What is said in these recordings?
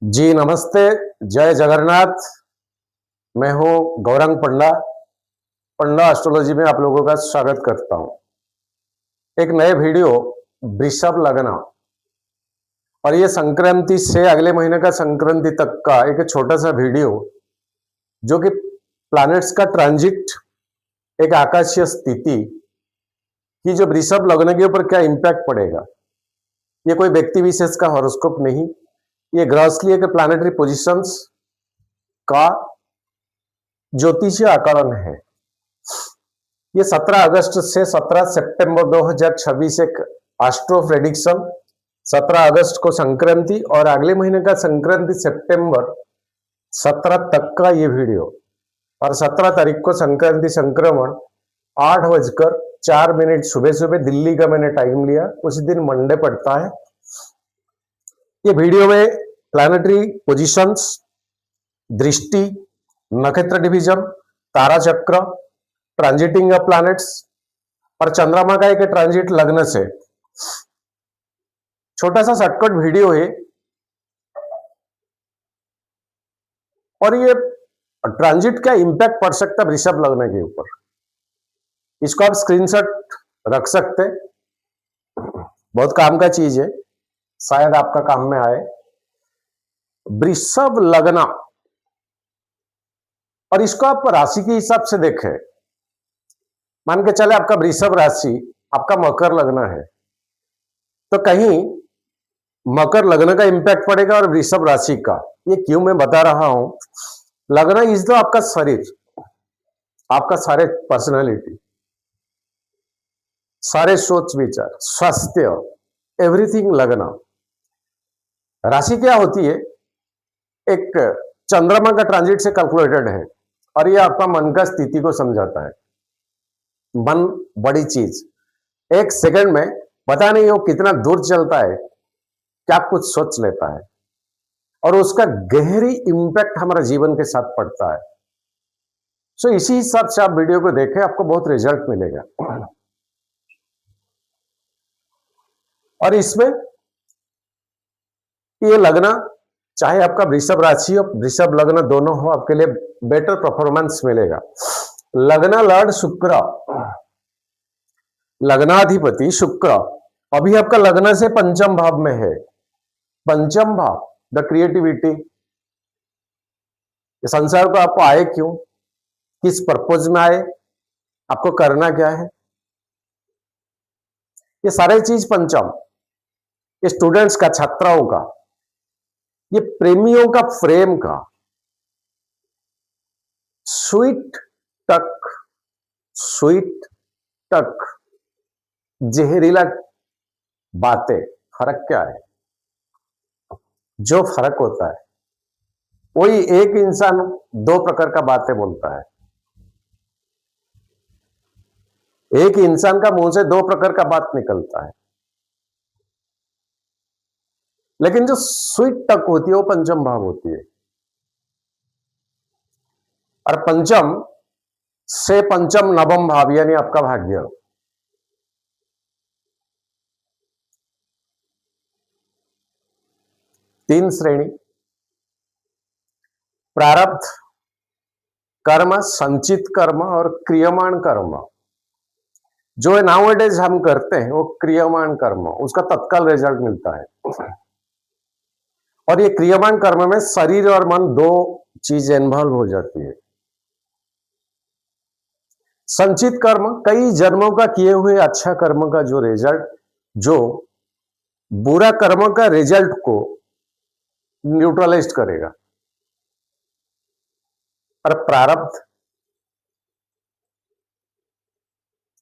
जी नमस्ते, जय जगन्नाथ। मैं हूँ गौरंग पंडा। पंडा एस्ट्रोलॉजी में आप लोगों का स्वागत करता हूँ। एक नए वीडियो वृषभ लग्न और ये संक्रांति से अगले महीने का संक्रांति तक का एक छोटा सा वीडियो जो कि प्लैनेट्स का ट्रांजिट, एक आकाशीय स्थिति की जो वृषभ लग्न के ऊपर क्या इम्पैक्ट पड़ेगा। ये कोई व्यक्ति विशेष का हॉरोस्कोप नहीं, ये ग्रहस्थलीय के प्लैनेटरी पोजिशंस का ज्योतिषीय आकलन है। ये 17 अगस्त से 17 सितंबर 2026 एक एस्ट्रो प्रेडिक्शन, 17 अगस्त को संक्रांति और अगले महीने का संक्रांति सितंबर 17 तक का ये वीडियो, और 17 तारीख को संक्रांति संक्रमण 8:04 सुबह सुबह दिल्ली का मैंने टाइम लिया, उस दिन मंडे पड़ता है। ये वीडियो में प्लैनेटरी पोजीशंस, दृष्टि, नक्षत्र डिवीजन, तारा चक्र, ट्रांजिटिंग ऑफ प्लैनेट्स और चंद्रमा का एक ट्रांजिट लग्न से छोटा सा शॉर्टकट वीडियो है। और ये ट्रांजिट का इंपैक्ट पड़ सकता है वृषभ लग्न के ऊपर, इसको आप स्क्रीनशॉट रख सकते, बहुत काम का चीज है, शायद आपका काम में आए। वृषभ लग्न, और इसको आप राशि के हिसाब से देखें। मान के चले आपका वृषभ राशि, आपका मकर लग्न है, तो कहीं मकर लग्न का इंपैक्ट पड़ेगा और वृषभ राशि का। ये क्यों मैं बता रहा हूं, लग्न इज तो आपका शरीर, आपका सारे पर्सनालिटी, सारे सोच विचार, स्वास्थ्य, एवरीथिंग लग्न। राशि क्या होती है, एक चंद्रमा का ट्रांजिट से कैलकुलेटेड है, और ये आपका मन का स्थिति को समझाता है। मन बड़ी चीज, एक सेकंड में पता नहीं वो कितना दूर चलता है, क्या कुछ सोच लेता है, और उसका गहरी इंपैक्ट हमारे जीवन के साथ पड़ता है। सो इसी हिसाब से आप वीडियो को देखें, आपको बहुत रिजल्ट मिलेगा। और इसमें ये लग्न, चाहे आपका वृषभ राशि हो, वृषभ लग्न दोनों हो, आपके लिए बेटर परफॉर्मेंस मिलेगा। लग्न लॉर्ड शुक्र, लग्नाधिपति शुक्र अभी आपका लग्न से पंचम भाव में है। पंचम भाव द क्रिएटिविटी, संसार को आपको आए क्यों, किस पर्पज में आए, आपको करना क्या है, ये सारे चीज पंचम। ये स्टूडेंट्स का, छात्राओं का, ये प्रेमियों का, प्रेम का, स्वीट टक, स्वीट टक, जहरीला बातें। फर्क क्या है, जो फर्क होता है वही, एक इंसान दो प्रकार का बातें बोलता है, एक इंसान का मुंह से दो प्रकार का बात निकलता है, लेकिन जो स्वीट टक होती है वो पंचम भाव होती है। और पंचम से पंचम नवम भाव यानी आपका भाग्य, तीन श्रेणी, प्रारब्ध कर्म, संचित कर्म और क्रियमाण कर्म। जो नाउअडेज हम करते हैं वो क्रियमाण कर्म, उसका तत्काल रिजल्ट मिलता है। और ये क्रियमाण कर्म में शरीर और मन दो चीज इन्वॉल्व हो जाती है। संचित कर्म कई जन्मों का किए हुए अच्छा कर्म का जो रिजल्ट, जो बुरा कर्म का रिजल्ट को न्यूट्रलाइज करेगा। और प्रारब्ध,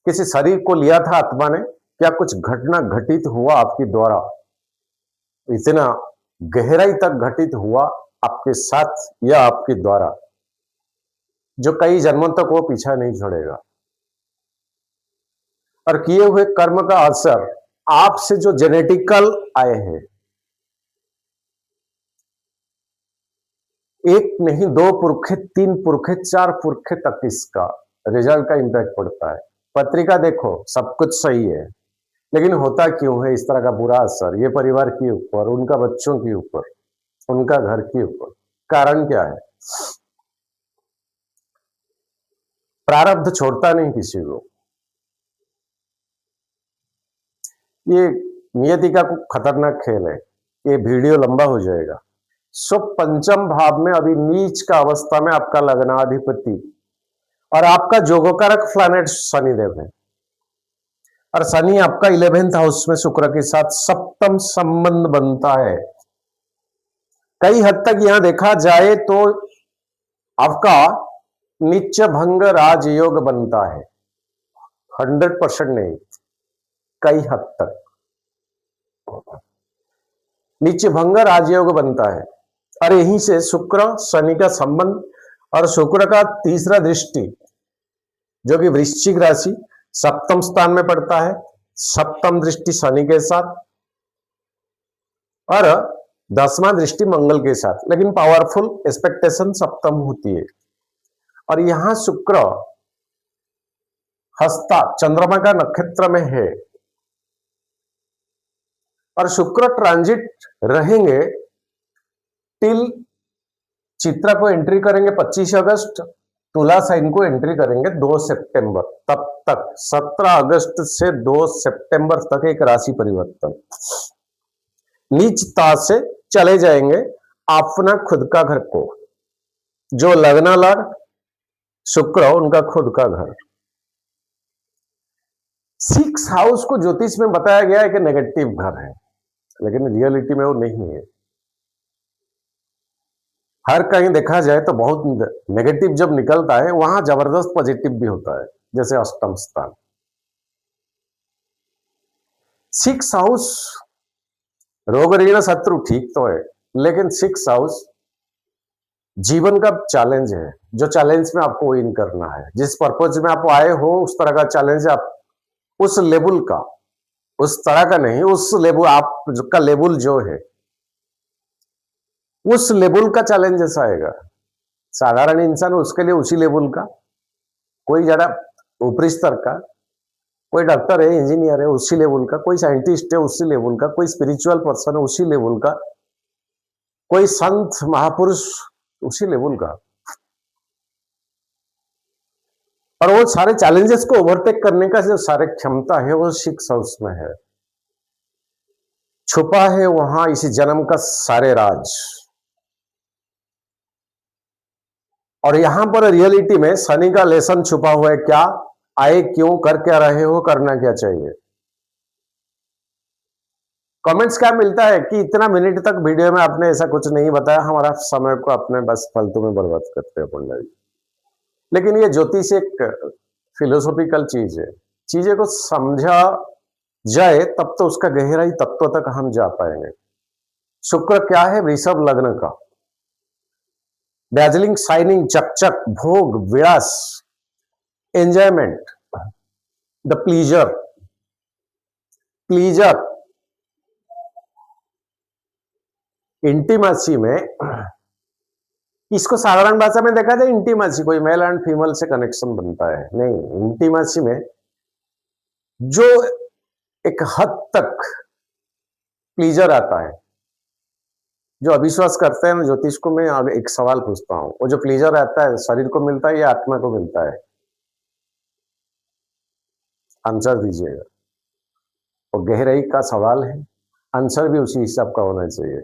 किसी शरीर को लिया था आत्मा ने, क्या कुछ घटना घटित हुआ आपके द्वारा, इतना गहराई तक घटित हुआ आपके साथ या आपके द्वारा, जो कई जन्मों तक वो पीछा नहीं छोड़ेगा। और किए हुए कर्म का असर आपसे जो जेनेटिकल आए हैं, एक नहीं, दो पुरखे, तीन पुरखे, चार पुरखे तक इसका रिजल्ट का इंपैक्ट पड़ता है। पत्रिका देखो, सब कुछ सही है, लेकिन होता क्यों है इस तरह का बुरा असर, ये परिवार के ऊपर, उनका बच्चों के ऊपर। उनका घर के ऊपर। कारण क्या है? प्रारब्ध छोड़ता नहीं किसी को। ये नियति का खतरनाक खेल है। ये वीडियो लंबा हो जाएगा। सो पंचम भाव में अभी नीच का अवस्था में आपका लग्नाधिपति और आपका जोगकारक प्लैनेट शनिदेव है, और शनि आपका 11th हाउस में शुक्र के साथ सप्तम संबंध बनता है। कई हद तक यहां देखा जाए तो आपका नीच भंग राजयोग बनता है। 100% नहीं, कई हद तक नीच भंग राजयोग बनता है। और यहीं से शुक्र शनि का संबंध और शुक्र का तीसरा दृष्टि जो कि वृश्चिक राशि सप्तम स्थान में पड़ता है, सप्तम दृष्टि शनि के साथ और 10वां दृष्टि मंगल के साथ, लेकिन पावरफुल एक्सपेक्टेशन सप्तम होती है। और यहां शुक्र हस्ता चंद्रमा का नक्षत्र में है और शुक्र ट्रांजिट रहेंगे टिल चित्रा को एंट्री करेंगे 25 अगस्त, तुला साइन को एंट्री करेंगे 2 सितंबर। तब तक 17 अगस्त से 2 सितंबर तक एक राशि परिवर्तन नीचता से चले जाएंगे अपना खुद का घर को। जो लग्न लड़ शुक्र उनका खुद का घर। 6 हाउस को ज्योतिष में बताया गया है कि नेगेटिव घर है, लेकिन रियलिटी में वो नहीं है। हर कहीं देखा जाए तो बहुत नेगेटिव जब निकलता है वहां जबरदस्त पॉजिटिव भी होता है, जैसे अष्टम स्थान। 6 हाउस रोग ऋण शत्रु ठीक तो है, लेकिन 6 हाउस जीवन का चैलेंज है। जो चैलेंज में आपको विन करना है, जिस पर्पज में आप आए हो उस तरह का चैलेंज है। आप उस लेवल का, उस तरह का नहीं, उस लेवल आपका लेवल जो है उस लेवल का चैलेंजेस आएगा। साधारण इंसान उसके लिए उसी लेवल का, कोई ज्यादा ऊपरी स्तर का, कोई डॉक्टर है इंजीनियर है उसी लेवल का, कोई साइंटिस्ट है उसी लेवल का, कोई स्पिरिचुअल पर्सन है उसी लेवल का, कोई संत महापुरुष उसी लेवल का। और वो सारे चैलेंजेस को ओवरटेक करने का जो सारे क्षमता है वो 6 हाउस में है। छुपा है वहां इसी जन्म का सारे राज। और यहां पर रियलिटी में शनि का लेसन छुपा हुआ है। क्या आए, क्यों, कर क्या रहे हो, करना क्या चाहिए। कमेंट्स क्या मिलता है कि इतना मिनट तक वीडियो में आपने ऐसा कुछ नहीं बताया, हमारा समय को अपने बस फालतू में बर्बाद करते हैं पंडा जी। लेकिन ये ज्योतिष एक फिलोसॉफिकल चीज है। चीजें को समझा जाए तब तो उसका गहराई तत्व तक हम जा पाएंगे। शुक्र क्या है? वृषभ लग्न का डैजलिंग, शाइनिंग, चकचक, भोग, विलास, enjoyment, the pleasure, pleasure, intimacy में। इसको साधारण भाषा में देखा जाए इंटीमेसी कोई मेल एंड फीमेल से कनेक्शन बनता है, नहीं। इंटीमेसी में जो एक हद तक प्लीजर आता है, जो अविश्वास करते हैं ना ज्योतिष को, मैं अब एक सवाल पूछता हूं, वो जो प्लीजर आता है शरीर को मिलता है या आत्मा को मिलता है? आंसर दीजिएगा। और गहराई का सवाल है, आंसर भी उसी हिसाब का होना चाहिए।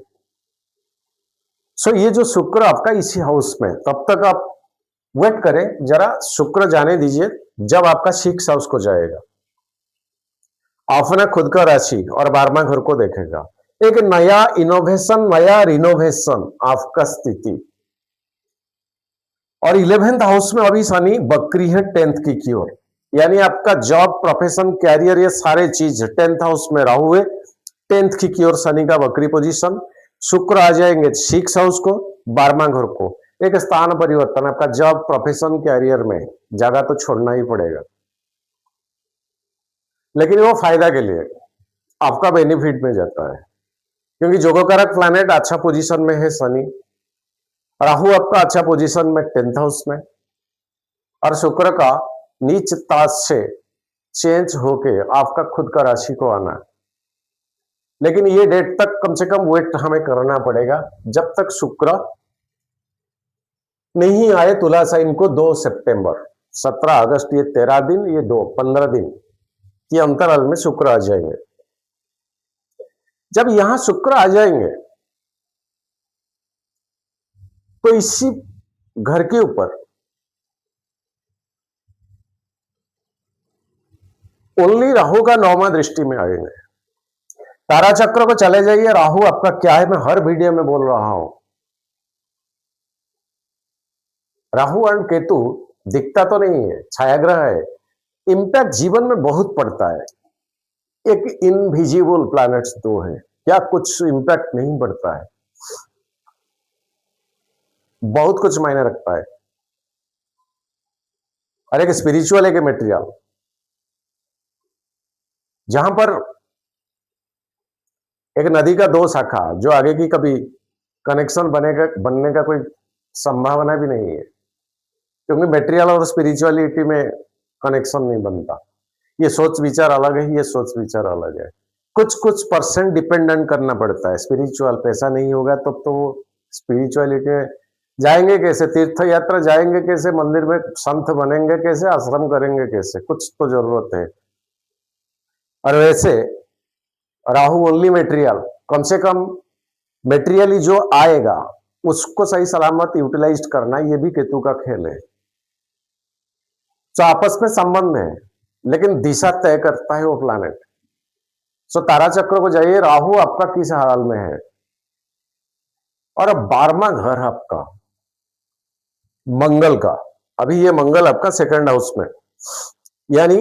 सो ये जो शुक्र आपका इसी हाउस में, तब तक आप वेट करें जरा, शुक्र जाने दीजिए। जब आपका 6 हाउस को जाएगा अपना खुद का राशि और 12वां घर को देखेगा, एक नया इनोवेशन, नया रिनोवेशन आपका स्थिति। और 11th हाउस में अभी शनि बकरी है 10th की ओर, यानी आपका जॉब, प्रोफेशन, कैरियर, ये सारे चीज 10th हाउस में राहु है, 10th की ओर शनि का बकरी पोजीशन। शुक्र आ जाएंगे 6 हाउस को, 12वां घर को, एक स्थान परिवर्तन। आपका जॉब, प्रोफेशन, कैरियर में जगह तो छोड़ना ही पड़ेगा, लेकिन वो फायदा के लिए, आपका बेनिफिट में जाता है। क्योंकि जोगकारक प्लैनेट अच्छा पोजीशन में है शनि, राहु आपका अच्छा पोजीशन में 10th हाउस में, और शुक्र का नीच ताज से चेंज होके आपका खुद का राशि को आना। लेकिन ये डेट तक कम से कम वेट हमें करना पड़ेगा जब तक शुक्र नहीं आए तुला साइन को 2 सितंबर। 17 अगस्त ये 13 दिन, ये 15 दिन के अंतराल में शुक्र आ जाएंगे। जब यहां शुक्र आ जाएंगे तो इसी घर के ऊपर ओनली राहु का 9वां दृष्टि में आएंगे। तारा चक्र को चले जाइए, राहु आपका क्या है, मैं हर वीडियो में बोल रहा हूं। राहु एंड केतु दिखता तो नहीं है, छायाग्रह है, इंपैक्ट जीवन में बहुत पड़ता है। एक इनविजिबल प्लैनेट्स दो है, क्या कुछ इंपैक्ट नहीं पड़ता है, बहुत कुछ मायने रखता है। और एक स्पिरिचुअल, एक मेटेरियल, जहां पर एक नदी का 2 शाखा जो आगे की कभी कनेक्शन बनने का कोई संभावना भी नहीं है, क्योंकि मेटेरियल और स्पिरिचुअलिटी में कनेक्शन नहीं बनता। ये सोच विचार अलग है, ये सोच विचार अलग है। कुछ कुछ परसेंट डिपेंडेंट करना पड़ता है स्पिरिचुअल, पैसा नहीं होगा तब तो स्पिरिचुअलिटी में जाएंगे कैसे, तीर्थ यात्रा जाएंगे कैसे, मंदिर में संत बनेंगे कैसे, आश्रम करेंगे कैसे, कुछ तो जरूरत है। और वैसे राहु ओनली मेटेरियल, कम से कम मेटेरियली जो आएगा उसको सही सलामत यूटिलाइज करना, ये भी केतु का खेल है। तो आपस में संबंध है, लेकिन दिशा तय करता है वो प्लैनेट। सो तारा चक्र को जाइए, राहु आपका किस हाल में है, और अब 12वां घर आपका मंगल का, अभी ये मंगल आपका 2nd हाउस में, यानी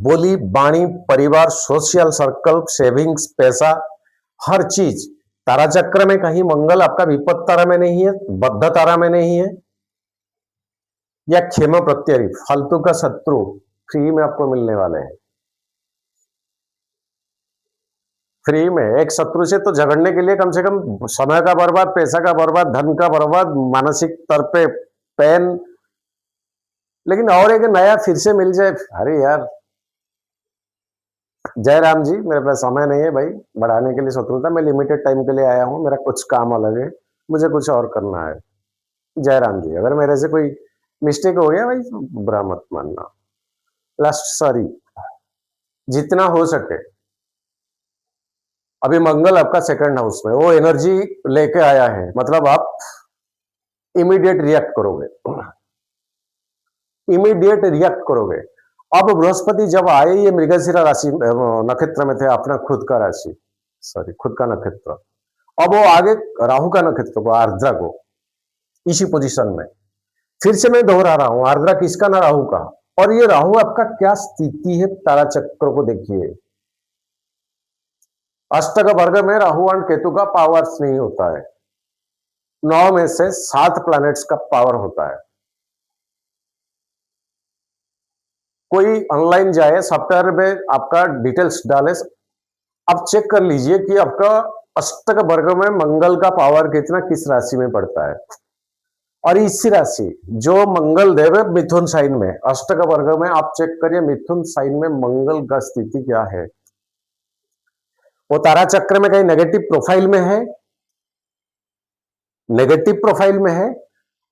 बोली बाणी, परिवार, सोशल सर्कल, सेविंग्स, पैसा, हर चीज। तारा चक्र में कहीं मंगल आपका विपद तारा में नहीं है, बद्ध तारा में नहीं है, या क्षेम प्रत्यय फालतू का शत्रु फ्री में आपको मिलने वाले हैं। फ्री में एक शत्रु से तो झगड़ने के लिए कम से कम समय का बर्बाद, पैसा का बर्बाद, धन का बर्बाद, मानसिक स्तर पे पेन, लेकिन और एक नया फिर से मिल जाए, अरे यार जय राम जी, मेरे पास समय नहीं है भाई बढ़ाने के लिए शत्रुता, मैं लिमिटेड टाइम के लिए आया हूं, मेरा कुछ काम अलग है, मुझे कुछ और करना है। जय राम जी, अगर मेरे से कोई मिस्टेक हो गया भाई बुरा मत मानना, लास्ट सॉरी, जितना हो सके। अभी मंगल आपका 2nd हाउस में, वो एनर्जी लेके आया है, मतलब आप इमीडिएट रिएक्ट करोगे, इमीडिएट रिएक्ट करोगे। अब बृहस्पति जब आए, ये मृगशिरा राशि नक्षत्र में थे, अपना खुद का राशि, सॉरी खुद का नक्षत्र, अब वो आगे राहु का नक्षत्र को, आर्द्रा को, इसी पोजीशन में। फिर से मैं दोहरा रहा हूं, आर्द्रा किसका ना राहु का, और ये राहु आपका क्या स्थिति है, तारा चक्र को देखिए। अष्टक वर्ग में राहु और केतु का पावर्स नहीं होता है, 9 में से 7 प्लैनेट्स का पावर होता है। कोई ऑनलाइन जाए, सॉफ्टवेयर में आपका डिटेल्स डाले, आप चेक कर लीजिए कि आपका अष्टक वर्ग में मंगल का पावर कितना, किस राशि में पड़ता है। और इसी राशि जो मंगल देव है मिथुन साइन में, अष्टक वर्ग में आप चेक करिए मिथुन साइन में मंगल का स्थिति क्या है। वो तारा चक्र में कहीं नेगेटिव प्रोफाइल में है, नेगेटिव प्रोफाइल में है,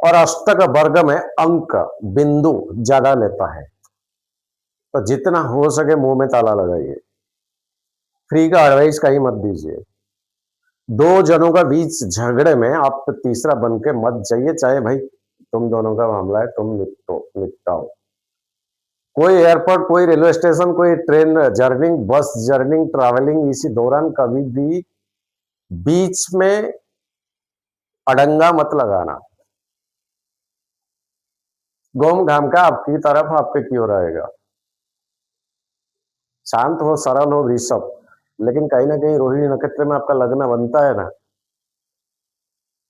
और अष्टक वर्ग में अंक बिंदु ज्यादा लेता है। तो जितना हो सके मुंह में ताला लगाइए, फ्री का एडवाइस कहीं मत दीजिए। 2 जनों का बीच झगड़े में आप तीसरा बन के मत जाइए, चाहे भाई तुम दोनों का मामला है, तुम निपटाओ। कोई एयरपोर्ट, कोई रेलवे स्टेशन, कोई ट्रेन जर्निंग, बस जर्निंग, ट्रैवलिंग, इसी दौरान कभी भी बीच में अड़ंगा मत लगाना। घूम घाम का आपकी तरफ आपके क्यों रहेगा। शांत हो, सरल हो वृषभ, लेकिन कहीं ना कहीं रोहिणी नक्षत्र में आपका लग्न बनता है ना।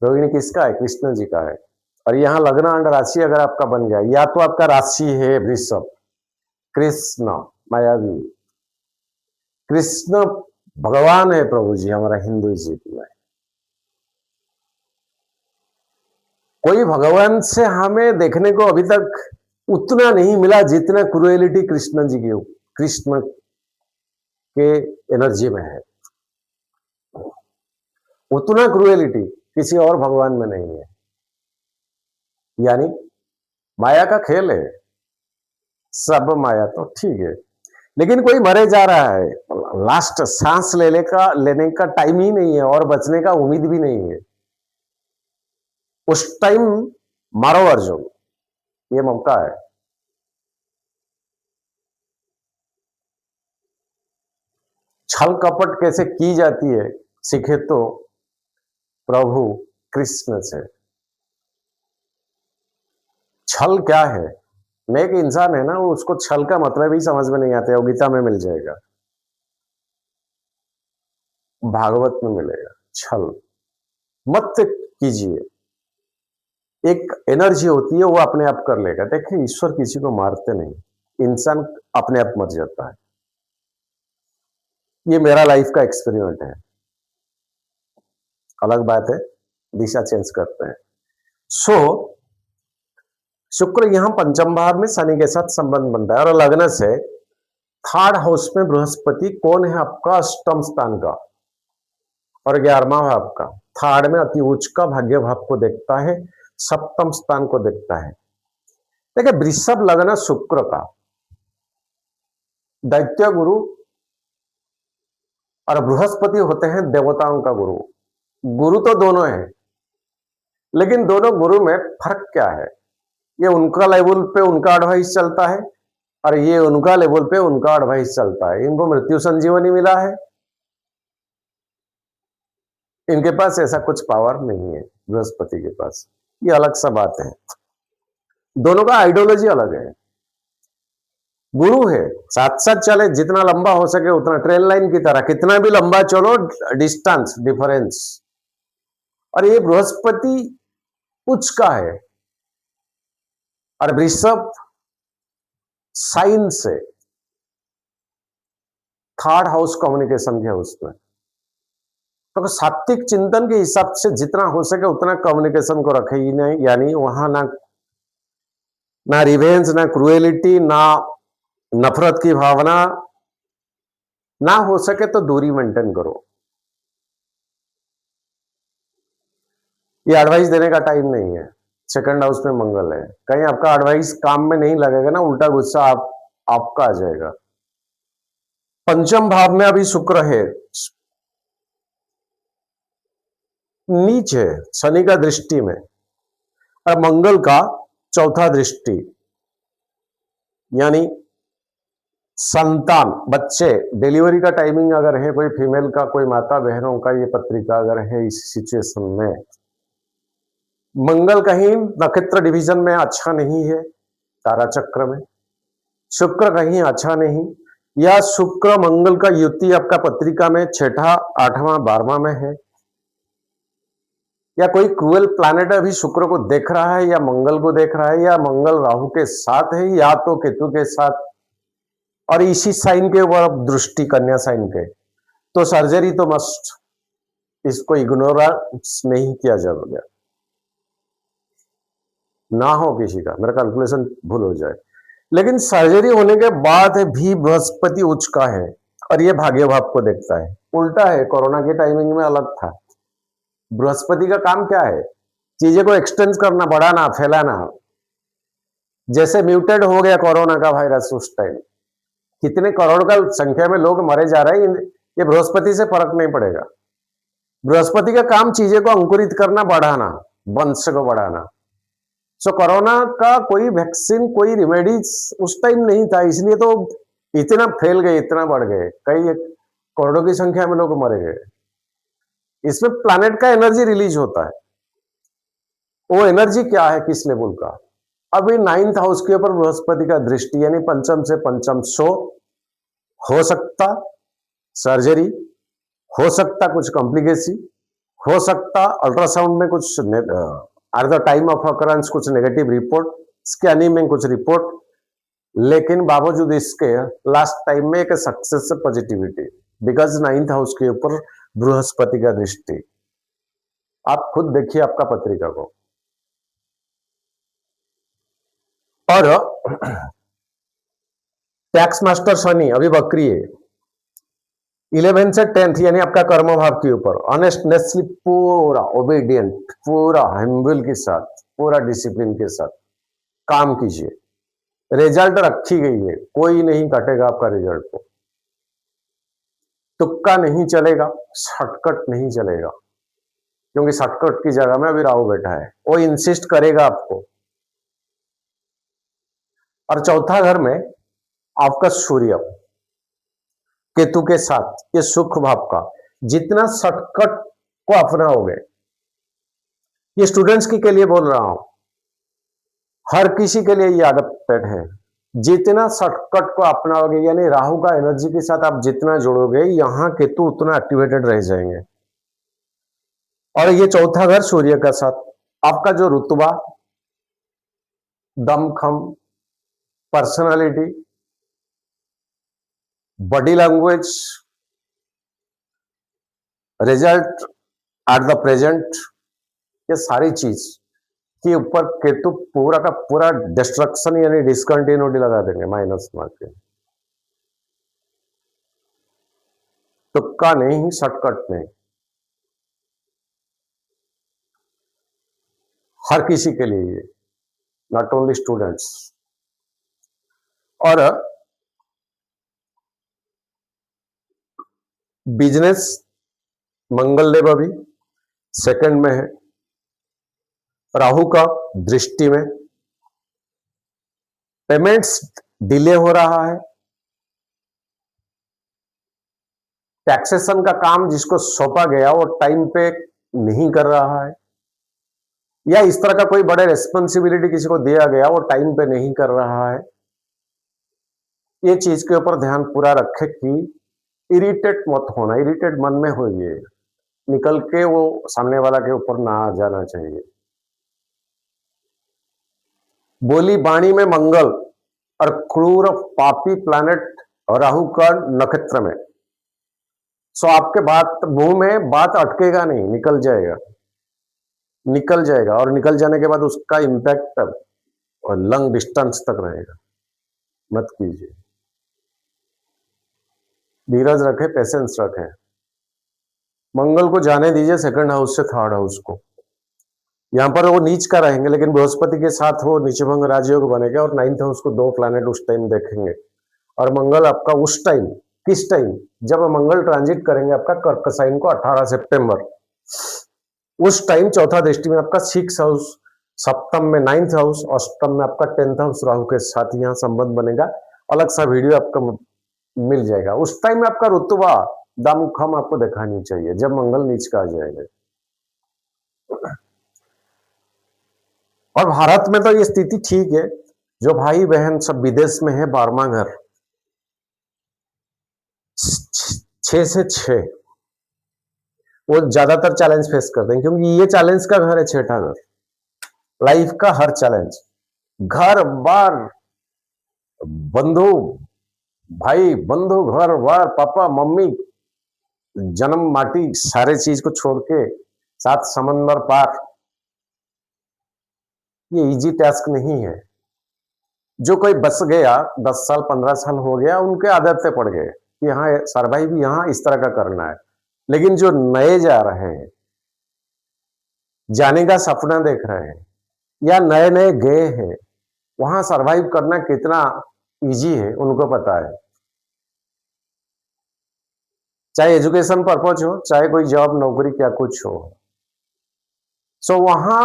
रोहिणी किसका है, कृष्ण जी का है। और यहाँ लग्न अंड राशि अगर आपका बन गया, या तो आपका राशि है वृषभ, कृष्ण मायावी, कृष्ण भगवान है प्रभु जी हमारा हिंदू जी में। कोई भगवान से हमें देखने को अभी तक उतना नहीं मिला जितना क्रूएलिटी कृष्ण जी की, कृष्ण के एनर्जी में है। उतना क्रूएलिटी किसी और भगवान में नहीं है। यानी माया का खेल है, सब माया तो ठीक है, लेकिन कोई मरे जा रहा है, लास्ट सांस लेने का टाइम ही नहीं है और बचने का उम्मीद भी नहीं है, उस टाइम मारो अर्जुन, ये मौका है। छल कपट कैसे की जाती है सीखे तो प्रभु कृष्ण से। छल क्या है? नेक इंसान है ना, वो उसको छल का मतलब ही समझ में नहीं आता, वो गीता में मिल जाएगा, भागवत में मिलेगा। छल मत कीजिए, एक एनर्जी होती है वो अपने आप कर लेगा। देखिए ईश्वर किसी को मारते नहीं, इंसान अपने आप मर जाता है। ये मेरा लाइफ का एक्सपेरिमेंट है। अलग बात है, दिशा चेंज करते हैं। सो शुक्र यहां पंचम भाव में शनि के साथ संबंध बनता है और लग्न से थर्ड हाउस में बृहस्पति कौन है आपका? अष्टम स्थान का और 11वां भाव का। थर्ड में अति उच्च का भाग्य भाव को देखता है, सप्तम स्थान को देखता है। देखिए वृषभ लग्न शुक्र का, दैत्य गुरु और बृहस्पति होते हैं देवताओं का गुरु। गुरु तो दोनों है, लेकिन दोनों गुरु में फर्क क्या है? ये उनका लेवल पे उनका एडवाइस चलता है और ये उनका लेवल पे उनका एडवाइस चलता है। इनको मृत्यु संजीवनी मिला है, इनके पास ऐसा कुछ पावर नहीं है बृहस्पति के पास, ये अलग सा बात है। दोनों का आइडियोलॉजी अलग है। गुरु है, साथ साथ चले, जितना लंबा हो सके उतना, ट्रेन लाइन की तरह, कितना भी लंबा चलो, डिस्टेंस डिफरेंस। और ये बृहस्पति उच्च का है और वृषभ साइन से थर्ड हाउस कम्युनिकेशन के उसमें, तो सात्विक चिंतन के हिसाब से जितना हो सके उतना कम्युनिकेशन को रखे ही नहीं। यानी वहां ना रिवेंज, ना क्रुएलिटी, ना नफरत की भावना, ना हो सके तो दूरी मेंटेन करो। ये एडवाइस देने का टाइम नहीं है। सेकंड हाउस में मंगल है, कहीं आपका एडवाइस काम में नहीं लगेगा ना, उल्टा गुस्सा आपका आ जाएगा। पंचम भाव में अभी शुक्र है, नीच है, शनि का दृष्टि में और मंगल का चौथा दृष्टि, यानी संतान, बच्चे, डिलीवरी का टाइमिंग अगर है कोई फीमेल का, कोई माता बहनों का, ये पत्रिका अगर है इस सिचुएशन में, मंगल कहीं नक्षत्र डिवीजन में अच्छा नहीं है, तारा चक्र में शुक्र कहीं अच्छा नहीं, या शुक्र मंगल का युति आपका पत्रिका में छठा, आठवां, 12वां में है, या कोई क्रूएल प्लैनेट अभी शुक्र को देख रहा है, या मंगल को देख रहा है, या मंगल राहु के साथ है, या तो केतु के साथ, और इसी साइन के ऊपर दृष्टि कन्या साइन के, तो सर्जरी तो मस्ट, इसको इग्नोर नहीं किया जाएगा। ना हो किसी का, मेरा कैलकुलेशन भूल हो जाए, लेकिन सर्जरी होने के बाद भी बृहस्पति उच्च का है और ये भाग्य भाव को देखता है। उल्टा है, कोरोना के टाइमिंग में अलग था। बृहस्पति का काम क्या है? चीजें को एक्सटेंड करना, बढ़ाना, फैलाना। जैसे म्यूटेड हो गया कोरोना का वायरस, उस टाइम कितने करोड़ का संख्या में लोग मरे जा रहे हैं, ये बृहस्पति से फर्क नहीं पड़ेगा। बृहस्पति का काम चीजें को अंकुरित करना, बढ़ाना, वंश को बढ़ाना। सो कोरोना का कोई वैक्सीन, कोई रिमेडीज उस टाइम नहीं था, इसलिए तो इतना फैल गए, इतना बढ़ गए, कई करोड़ों की संख्या में लोग मरे गए। इसमें प्लैनेट का एनर्जी रिलीज होता है। वो एनर्जी क्या है, किस लेवल का? अभी 9th हाउस के ऊपर बृहस्पति का दृष्टि, यानी पंचम से पंचम, सो हो सकता सर्जरी, हो सकता कुछ कॉम्प्लिकेसी, हो सकता अल्ट्रासाउंड में कुछ at the time of occurrence कुछ नेगेटिव रिपोर्ट, स्कैनिंग में कुछ रिपोर्ट, लेकिन बावजूद इसके लास्ट टाइम में एक सक्सेस से पॉजिटिविटी, बिकॉज 9th हाउस के ऊपर बृहस्पति का दृष्टि। आप खुद देखिए आपका पत्रिका को। और टैक्स मास्टर शनि अभी बकरी है, 11 से 10th यानी आपका कर्म भाव के ऊपर ऑनेस्टनेसली पूरा ओबीडियंट, पूरा हम्बल के साथ, पूरा डिसिप्लिन के साथ काम कीजिए। रिजल्ट रखी गई है, कोई नहीं काटेगा आपका रिजल्ट को। तुक्का नहीं चलेगा, शॉर्टकट नहीं चलेगा, क्योंकि शॉर्टकट की जगह में अभी राहु बैठा है, वो इंसिस्ट करेगा आपको। और चौथा घर में आपका सूर्य केतु के साथ, ये सुख भाव का, जितना शॉर्टकट को अपनाओगे, ये स्टूडेंट्स के लिए बोल रहा हूं, हर किसी के लिए ये आदत है। जितना शॉर्टकट को अपनाओगे, यानी राहु का एनर्जी के साथ आप जितना जुड़ोगे, यहां केतु उतना एक्टिवेटेड रह जाएंगे। और ये चौथा घर सूर्य का साथ, आपका जो रुतबा, दमखम, personality, body language, result at the present, ये सारी चीज के ऊपर केतु पूरा का पूरा डिस्ट्रक्शन यानी डिसकंटिन्यूटी लगा देंगे, माइनस मार्क के। तुक्का नहीं, शॉर्टकट नहीं, हर किसी के लिए, नॉट ओनली स्टूडेंट्स। और बिजनेस मंगल देव अभी सेकंड में है, राहु का दृष्टि में, पेमेंट्स डिले हो रहा है, टैक्सेशन का काम जिसको सौंपा गया वो टाइम पे नहीं कर रहा है, या इस तरह का कोई बड़े रेस्पॉन्सिबिलिटी किसी को दिया गया वो टाइम पे नहीं कर रहा है। ये चीज के ऊपर ध्यान पूरा रखे कि इरिटेट मत होना, इरिटेट मन में होइए, निकल के वो सामने वाला के ऊपर ना आ जाना चाहिए। बोली बाणी में मंगल और क्रूर पापी प्लैनेट राहु का नक्षत्र में, सो आपके बात मुंह में बात अटकेगा नहीं, निकल जाएगा, निकल जाएगा, और निकल जाने के बाद उसका इंपैक्ट और लंग डिस्टेंस तक रहेगा। मत कीजिए, धीरज रखे, पेशेंस रखे। मंगल को जाने दीजिए सेकंड हाउस से थर्ड हाउस को, यहां पर वो नीच का रहेंगे, लेकिन बृहस्पति के साथ वो नीचभंग राजयोग बनेगा, और 9th हाउस को 2 प्लैनेट उस टाइम देखेंगे। और मंगल आपका उस टाइम, किस टाइम, जब मंगल ट्रांजिट करेंगे आपका कर्क साइन को 18 सितंबर, उस टाइम चौथा दृष्टि में आपका 6th हाउस, सप्तम में 9th हाउस, अष्टम में आपका 10th हाउस राहु के साथ यहाँ संबंध बनेगा। अलग सा वीडियो आपका मिल जाएगा। उस टाइम में आपका रुतबा, दमखम आपको दिखानी चाहिए, जब मंगल नीच का आ जाएगा। और भारत में तो ये स्थिति ठीक है, जो भाई बहन सब विदेश में है, 12वां घर 6 से 6, वो ज्यादातर चैलेंज फेस करते हैं, क्योंकि ये चैलेंज का घर है, 6ठा घर, लाइफ का हर चैलेंज, घर बार, बंधु भाई बंधु, घर बार, पापा मम्मी, जन्म माटी, सारे चीज को छोड़ के, 7 समंदर पार, ये इजी टास्क नहीं है। जो कोई बस गया, 10 साल 15 साल हो गया, उनके आदत से पड़ गए कि हाँ सर्वाइव यहाँ इस तरह का करना है। लेकिन जो नए जा रहे हैं, जाने का सपना देख रहे हैं, या नए नए गए हैं, वहां सरवाइव करना कितना इजी है उनको पता है। चाहे एजुकेशन पर्पज हो, चाहे कोई जॉब नौकरी क्या कुछ हो, सो वहां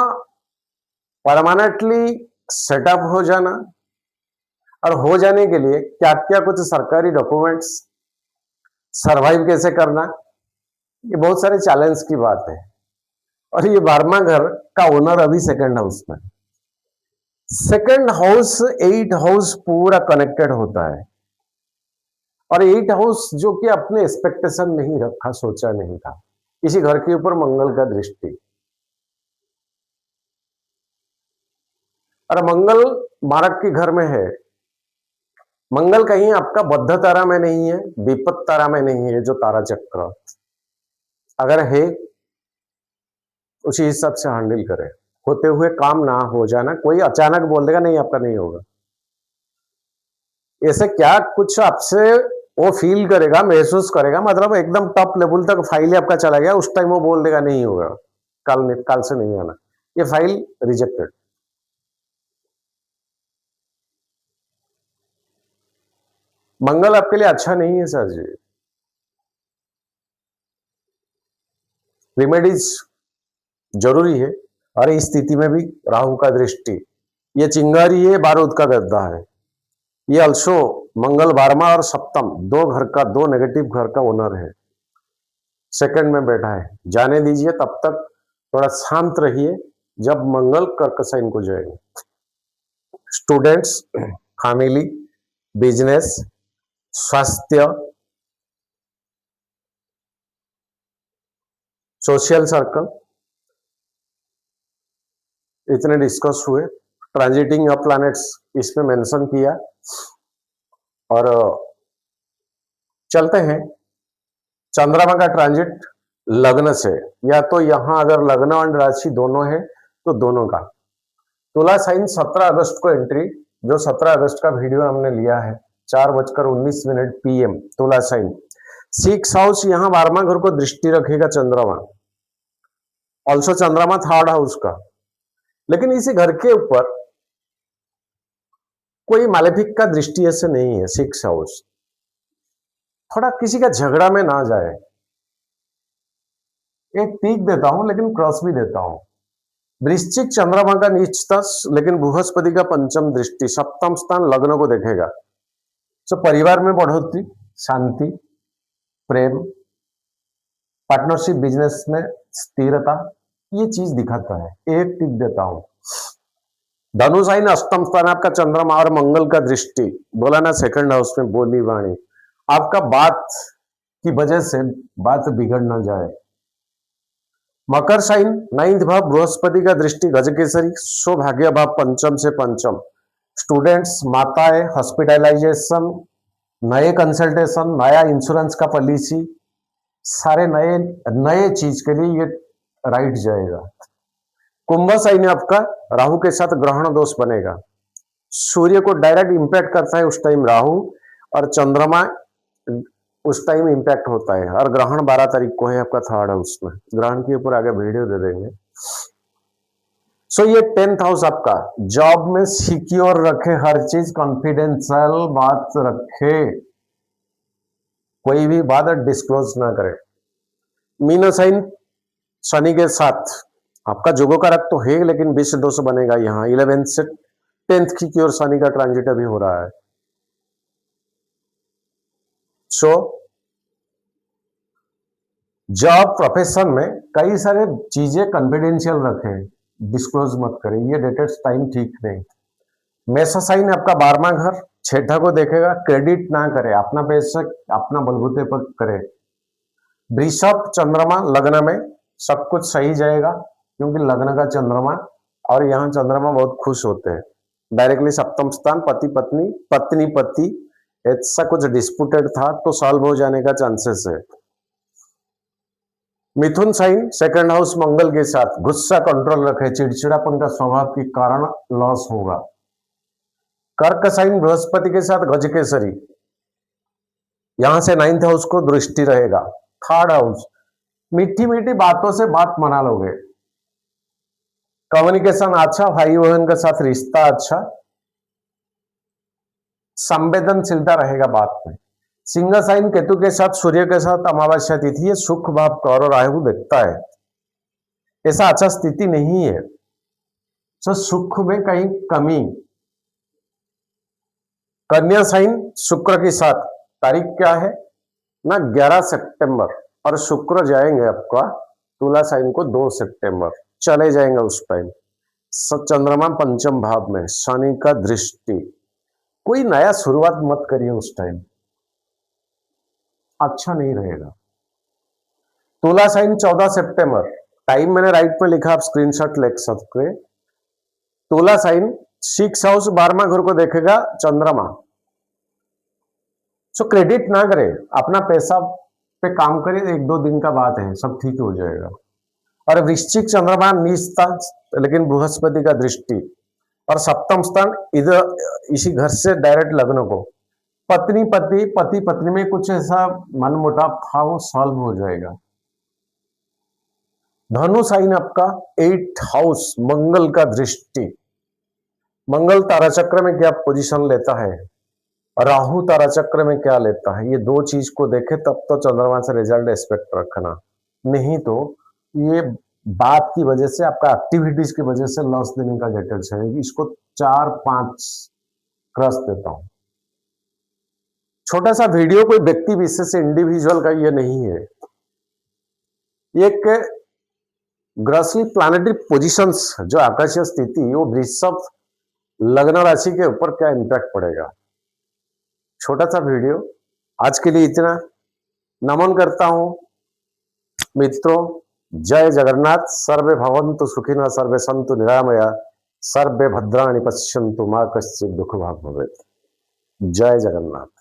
परमानेंटली सेटअप हो जाना, और हो जाने के लिए क्या क्या कुछ सरकारी डॉक्यूमेंट्स, सरवाइव कैसे करना, ये बहुत सारे चैलेंज की बात है। और ये 12वां घर का ओनर अभी सेकंड हाउस में, सेकंड हाउस 8th हाउस पूरा कनेक्टेड होता है, और 8th हाउस जो कि अपने एक्सपेक्टेशन नहीं रखा, सोचा नहीं था, इसी घर के ऊपर मंगल का दृष्टि, और मंगल मारक के घर में है। मंगल कहीं आपका बद्ध तारा में नहीं है, विपत तारा में नहीं है, जो तारा चक्र अगर है उसी हिसाब से हैंडल करें, होते हुए काम ना हो जाना। कोई अचानक बोल देगा नहीं आपका नहीं होगा, ऐसे क्या कुछ आपसे वो फील करेगा, महसूस करेगा, मतलब एकदम टॉप लेवल तक फाइल आपका चला गया, उस टाइम वो बोल देगा नहीं होगा, कल से नहीं आना, ये फाइल रिजेक्टेड। मंगल आपके लिए अच्छा नहीं है सर जी। रेमेडीज जरूरी है, और इस स्थिति में भी राहु का दृष्टि, ये चिंगारी है, बारूद का गद्दा है, ये अल्सो मंगल 12वां और सप्तम दो घर का, दो नेगेटिव घर का ओनर है, सेकंड में बैठा है। जाने दीजिए, तब तक थोड़ा शांत रहिए, जब मंगल कर्क साइन को जाएंगे। स्टूडेंट्स, फैमिली, बिजनेस, स्वास्थ्य, सोशल सर्कल, इतने डिस्कस हुए। ट्रांजिटिंग ऑफ प्लैनेट्स इसमें मेंशन किया, और चलते हैं चंद्रमा का ट्रांजिट लग्न से, या तो यहां अगर लग्न और राशि दोनों है तो दोनों का। तुला साइन 17 अगस्त को एंट्री, जो 17 अगस्त का वीडियो हमने लिया है, 4:19 PM, तुला साइन 6 हाउस, यहां 12वां घर को दृष्टि रखेगा चंद्रमा, ऑल्सो चंद्रमा 3rd हाउस का। लेकिन इसी घर के ऊपर कोई मालेफिक का दृष्टि ऐसे नहीं है, 6 हाउस, थोड़ा किसी का झगड़ा में ना जाए। एक टीक देता हूं लेकिन क्रॉस भी देता हूं। वृश्चिक चंद्रमा का नीचता, लेकिन बृहस्पति का पंचम दृष्टि, सप्तम स्थान लग्न को देखेगा। तो परिवार में बढ़ोतरी, शांति, प्रेम, पार्टनरशिप, बिजनेस में स्थिरता, ये चीज दिखाता है। एक टिक देता हूं। धनु साइन अष्टम स्थान आपका चंद्रमा और मंगल का दृष्टि, बोला ना सेकंड हाउस में बोली वाणी, आपका बात की वजह से बात बिगड़ ना जाए। मकर साइन 9th भाव, बृहस्पति का दृष्टि, गजकेसरी, सौभाग्य भाव पंचम से पंचम। स्टूडेंट्स, माताएं, हॉस्पिटलाइजेशन, नए कंसल्टेशन, नया इंश्योरेंस का पॉलिसी, सारे नए नए चीज के लिए ये राइट जाएगा। कुंभ साइन आपका राहु के साथ ग्रहण दोष बनेगा, सूर्य को डायरेक्ट इंपैक्ट करता है उस टाइम राहु, और चंद्रमा उस टाइम इंपैक्ट होता है, और ग्रहण 12 तारीख को है आपका 3rd हाउस में। ग्रहण के ऊपर आगे वीडियो दे देंगे। सो ये 10th हाउस आपका जॉब में सिक्योर रखे, हर चीज कॉन्फिडेंशियल बात रखे, कोई भी बात डिस्क्लोज ना करे। मीन साइन शनि के साथ आपका जोगो का रख तो है, लेकिन 20 दोष बनेगा यहाँ। 11th से 10th की ओर शनि का ट्रांजिट अभी हो रहा है। सो जॉब प्रोफेशन में कई सारे चीजें कॉन्फिडेंशियल रखें, डिस्क्लोज मत करें, ये डेटेड टाइम ठीक नहीं। मेष साइन आपका 12वां घर, 6ठा को देखेगा, क्रेडिट ना करे, अपना पैसा अपना बलबूते पर करे। वृषभ चंद्रमा लग्न में, सब कुछ सही जाएगा, क्योंकि लग्न का चंद्रमा, और यहाँ चंद्रमा बहुत खुश होते हैं। डायरेक्टली सप्तम स्थान, पति पत्नी, पत्नी पति, ऐसा कुछ डिस्प्यूटेड था तो सॉल्व हो जाने का चांसेस है। मिथुन साइन सेकंड हाउस मंगल के साथ, गुस्सा कंट्रोल रखे, चिड़चिड़ापन का स्वभाव के कारण लॉस होगा। कर्क साइन बृहस्पति के साथ गजकेसरी, यहां से 9th हाउस को दृष्टि रहेगा। 3rd हाउस, मीठी मीठी बातों से बात मना लोगे, कम्युनिकेशन अच्छा, भाई बहन के साथ रिश्ता अच्छा, संवेदनशीलता रहेगा बात में। सिंह साइन केतु के साथ, सूर्य के साथ अमावस्या तिथि, ये सुख भाव का और राहु देखता है, ऐसा अच्छा स्थिति नहीं है। तो सुख में कहीं कमी। कन्या साइन शुक्र के साथ, तारीख क्या है ना, 11 सितंबर, और शुक्र जाएंगे आपका तुला साइन को 2 सितंबर, चले जाएंगे उस टाइम। चंद्रमा पंचम भाव में, शनि का दृष्टि, कोई नया शुरुआत मत करिए उस टाइम, अच्छा नहीं रहेगा। तुला साइन 14 सितंबर, टाइम मैंने राइट में लिखा, आप स्क्रीनशॉट ले सकते। तुला साइन 6 हाउस 12वां घर को देखेगा चंद्रमा। सो क्रेडिट ना करे, अपना पैसा पे काम करे, 1-2 दिन का बात है, सब ठीक हो जाएगा। और वृश्चिक चंद्रमा नीचता, लेकिन बृहस्पति का दृष्टि, और सप्तम स्थान इधर, इसी घर से डायरेक्ट लग्न को, पति पत्नी में कुछ ऐसा मनमुटाव था, वो सॉल्व हो जाएगा। धनु साइन आपका 8th हाउस, मंगल का दृष्टि। मंगल तारा चक्र में क्या पोजीशन लेता है, राहु तारा चक्र में क्या लेता है, ये दो चीज को देखे तब तो चंद्रमा से रिजल्ट एक्सपेक्ट रखना, नहीं तो ये बात की वजह से, आपका एक्टिविटीज की वजह से लॉस देने का डिटेल्स है। इसको 4-5 क्रॉस देता हूं। छोटा सा वीडियो, कोई व्यक्ति विशेष इंडिविजुअल का ये नहीं है, एक ग्रॉसली प्लैनेटरी पोजीशंस, जो आकाशीय स्थिति, वो वृषभ लग्न राशि के ऊपर क्या इंपैक्ट पड़ेगा। छोटा सा वीडियो, आज के लिए इतना। नमन करता हूं मित्रों। जय जगन्नाथ। सर्वे भवन्तु सुखिनः, सर्वे सन्तु निरामया, सर्वे भद्राणि पश्यन्तु मा कश्चित् दुःखभाग् भवेत्। जय जगन्नाथ।